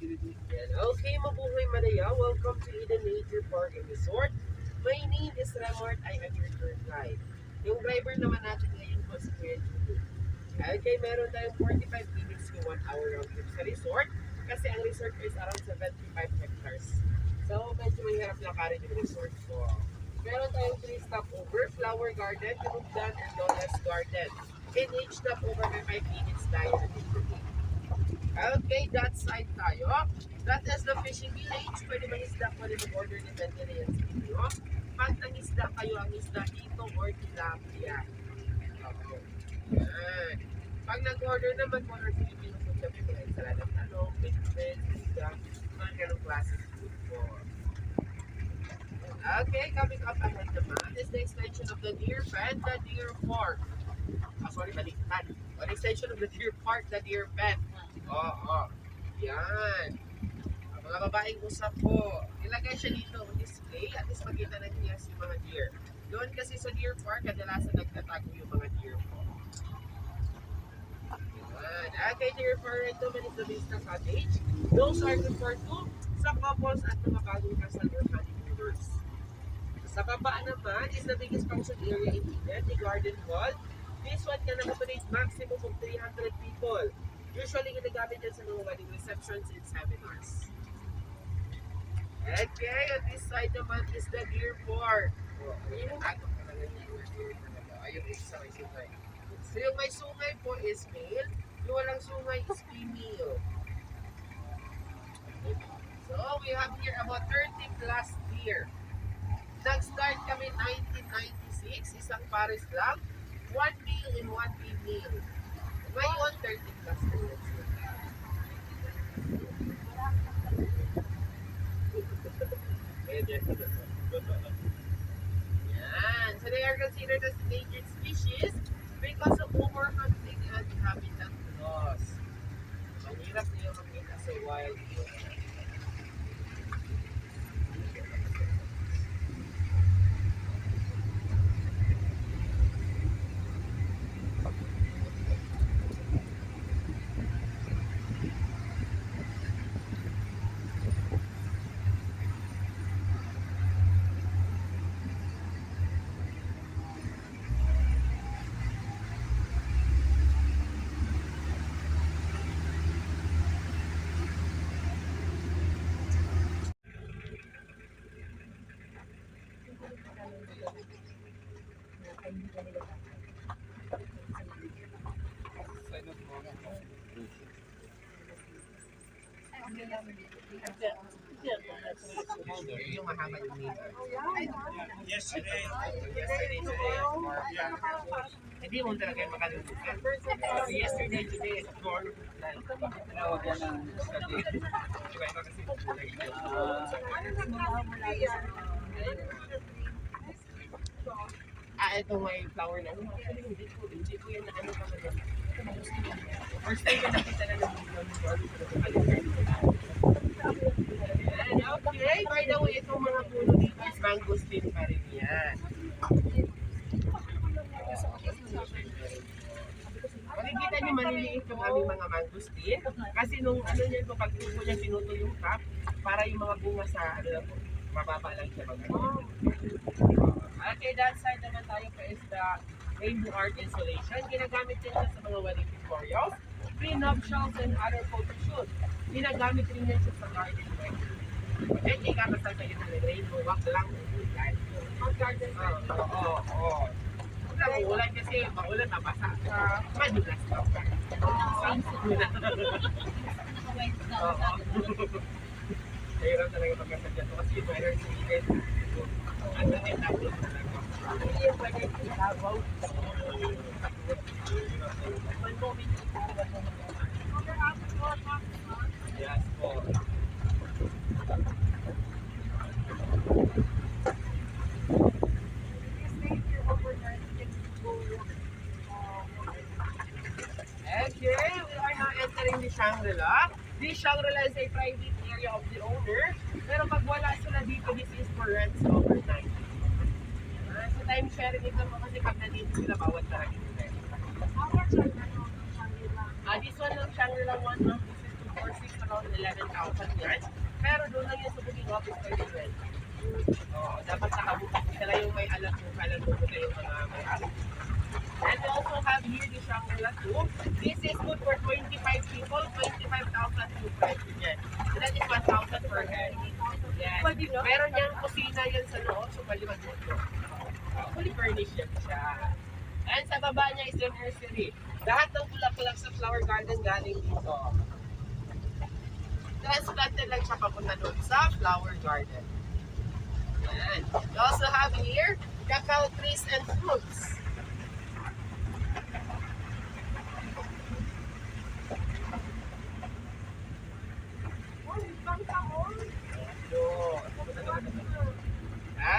Yan. Okay, mabuhay Malaya. Welcome to Eden Nature Park and Resort. My name is Ramort. I am your tour guide. Yung driver naman natin ngayon po si Kuya Judy. Okay, meron tayong 45 minutes to 1 hour round trip sa resort kasi ang resort is around 75 hectares. So, medyo mahirap lakarin yung resort ko. Meron tayong 3 stopover, flower garden, tinugdan, and Lola's garden. In each stopover, may 5 minutes tayo na dito. Okay, that side tayo. That is the fishing village. Pwede mag-isda, pwede mag-order, depende na yan sa inyo. Pag nang-isda kayo, ang isda dito or tilapia. Okay. Yan. Pag nag-order naman, kung order Filipino food kami, mga ensaladang talong, pigment, isda, mga ganong klase food po. Okay, coming up ahead naman is the extension of the deer pen, the deer park. Sorry, baliktad. An extension of the deer park, the deer pen. Oo. Yan. Ang mga babaeng usap po. Ilagay siya dito ang display at least makita na niya si mga deer. Doon kasi sa deer park, kadalasan nagtatago yung mga deer po. Yan. Okay, deer park ito man is the Vista Cottage. Those are good for two sa couples at mga bagong kasal or honeymooners. Sa baba naman is the biggest function area in Eden, the garden wall. This one can accommodate maximum of 300 people. Usually, ginagamit yan sa mga wedding receptions and seminars. Okay, on this side naman is the deer park. Ayun, isa may sungay. So, yung may sungay po is male, yung walang sungay is female. So, we have here about 30 plus deer. Nag-start kami 1996, isang pares lang. 1 male and 1 female. Ngayon, 30 plus minutes. Yan. So they are considered as endangered species because of overhunting and habitat loss. Mahirap niyo makita sa wild. Yung mahaba yung neighbor. Yesterday. Hindi mo talaga yung makalimutan. Yesterday, today, is tomorrow. Tinawag yan ng study. Iba iba kasi kulay. Ito may flower na. Hindi ko yan na ano talaga. First time ko nakita na okay, by the way, itong mga puno dito is mangosteen pa rin yan. Makikita niyo maliliit yung aming mga mangosteen. Kasi nung ano niya, pag tubo niya pinuto yung top, para yung mga bunga sa ano lang po, mababa lang siya mag-ano. Okay, that side naman tayo pa is the rainbow art installation. Ginagamit din siya sa mga wedding pictorials, pre-nuptials, and other photo shoots. Ginagamit rin yan siya sa garden wedding. Eh, hindi ka basta kayo ng rainbow, wag lang. Mag-garden wedding. Oo. Huwag lang uulan kasi maulan mabasa ka. Madulas ka. Hirap talaga pagkasadya to kasi yung weather sa Eden. Ano din natin talaga. Hindi yung weather sa Davao. Yes po. Okay, we are now entering the Shangri-La. This Shangri-La is a private area of the owner. Pero pag wala sila dito, this is for rents overnight. So time sharing ito mo kasi pag nandito sila, bawat talaga yung rent. This one lang Shangri-La 1, no? This is or 6 around 11,000 yan. Pero doon lang yung sa booking office kayo din. Dapat nakabukas sila yung may alam kung kailan pupunta yung mga may alam. And we also have here the Shangri-La 2. This is good for 25 people, 25,000 to price yan. So that is 1,000 per head. Yes. Meron niyang kusina yan sa loob, so malimag mo. Fully furnished yan siya. And sa baba niya is the nursery. Lahat ng kulak-kulak sa flower garden galing dito. Transplanted lang siya papunta doon sa flower garden. Yan. We also have here cacao trees and fruits.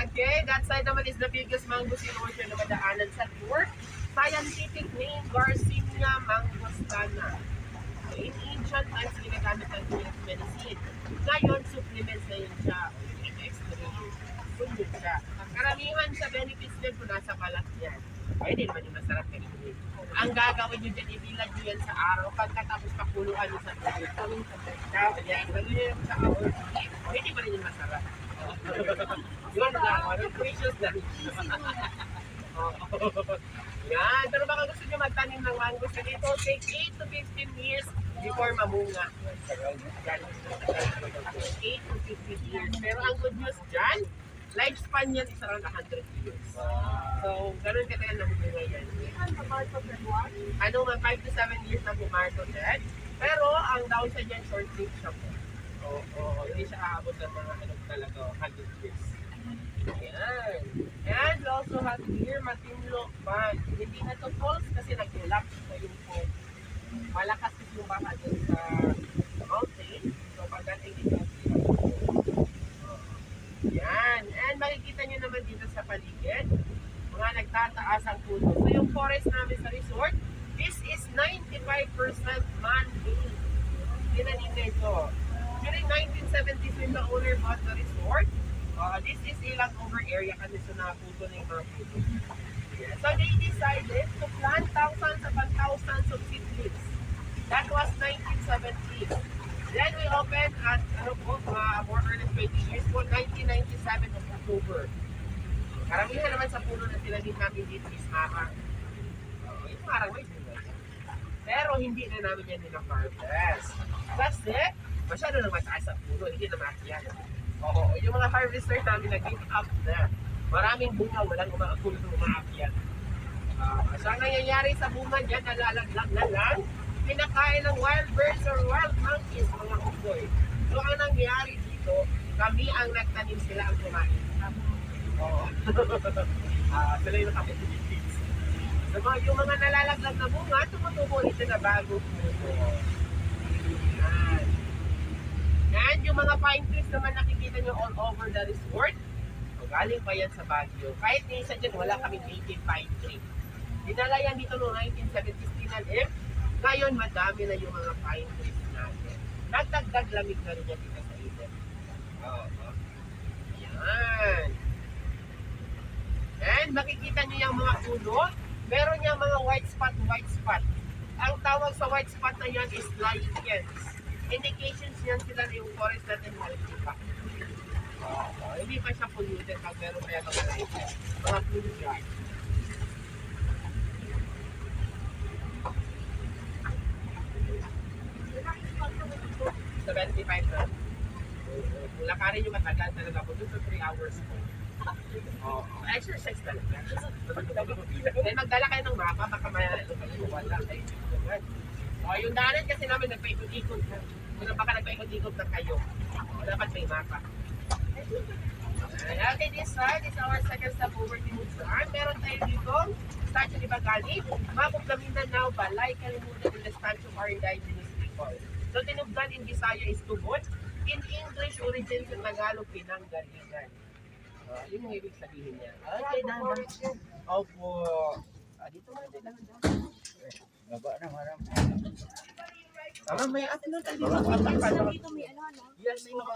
Okay, that side naman is the biggest mango orchard na madaanan sa tour. Scientific name, Garcinia mangostana. In ancient times, ginagamit ang as medicine. Ngayon, supplements na yun siya. Extra food yun siya. Karamihan sa benefits din kung nasa balat yan. Ay, hindi naman yung masarap ka rin. Ang gagawin nyo dyan, ibilad nyo yan sa araw. Pagkatapos pakuluan nyo sa tubig. Yan, gano'n yun sa hour. Hindi pa rin yung masarap. Yun lang, precious na. Yan, pero baka gusto nyo magtanim ng mango sa dito, take 8 to 15 years before mamunga. 8 to 15 years. Pero ang good news dyan, lifespan yan is around 100 years. So, ganun katagal na mamunga yan. Ano man, 5 to 7 years na bumarto yan. Pero ang downside yan, short-lived siya po. Hindi siya aabot ng mga talaga 100 years. Ayan. And we also have here Matinlo Band. Hindi na ito falls kasi nag-collapse na yung falls. Malakas yung baka dun sa mountain. So pagdating dito, yan. And makikita nyo naman dito sa paligid, mga nagtataas ang puno. So yung forest namin sa resort, this is 95% man-made. Tinanin na ito. During 1970s, when the owner bought the resort, this is ilang over area kasi so naputo na yung mga puto. So they decided to plant thousands upon thousands of seedlings. That was 1970. Then we opened at more early 20 years po, 1997 of October. Karamihan naman sa puno na sila din namin dito is harang. Yung harang may sila. Pero hindi na namin yan nila-harvest. Kasi masyado na mataas sa puno, hindi na makiyan. Yung mga harvester namin nag-give up na. Maraming bunga, walang umaakulo ng umaakyat. So ang nangyayari sa bunga dyan, nalalaglag na lang, pinakain ng wild birds or wild monkeys, mga kukoy. So ang nangyayari dito, kami ang nagtanim, sila ang kumain. Sila yung nakapitilitis. So yung mga nalalaglag na bunga, tumutubo ito na bago puno. And yung mga pine trees naman nakikita nyo all over the resort, galing pa yan sa Baguio. Kahit minsan dyan, wala kaming native pine tree. Dinala yan dito noong 1970s tinalim. Ngayon, madami na yung mga pine trees natin. Nagdagdag lamig na rin yan dito sa ilip. Yan. And makikita nyo yung mga puno. Meron yung mga white spot. Ang tawag sa white spot na yan is lichens. Indications yan sila na yung forest natin healthy pa. Hindi pa siya polluted pag meron kaya mga puno dyan. 75 na. Lakarin yung matagal talaga po doon sa 3 hours po. Exercise talaga. Then magdala kayo ng mapa, baka wala kayo. Yung daanan kasi namin nagpaikot-ikot na. Kung baka nagpaikot-ikot na kayo, dapat may mapa. Okay, this side is our second stop over to Mutsuan. Meron tayo dito, Statue ni Bagali, Mabog na Mindanao, Balay, Kalimutan in the Statue of our Indigenous People. So, tinugdan in Bisaya is tubod. In English, origin sa Tagalog, pinanggalingan. Yun yung ibig sabihin niya. Okay, dahan. Opo. Dito nga, dahan. Baba na, marami. May atin na tayo dito. Dito may ano, no? Yes, may mga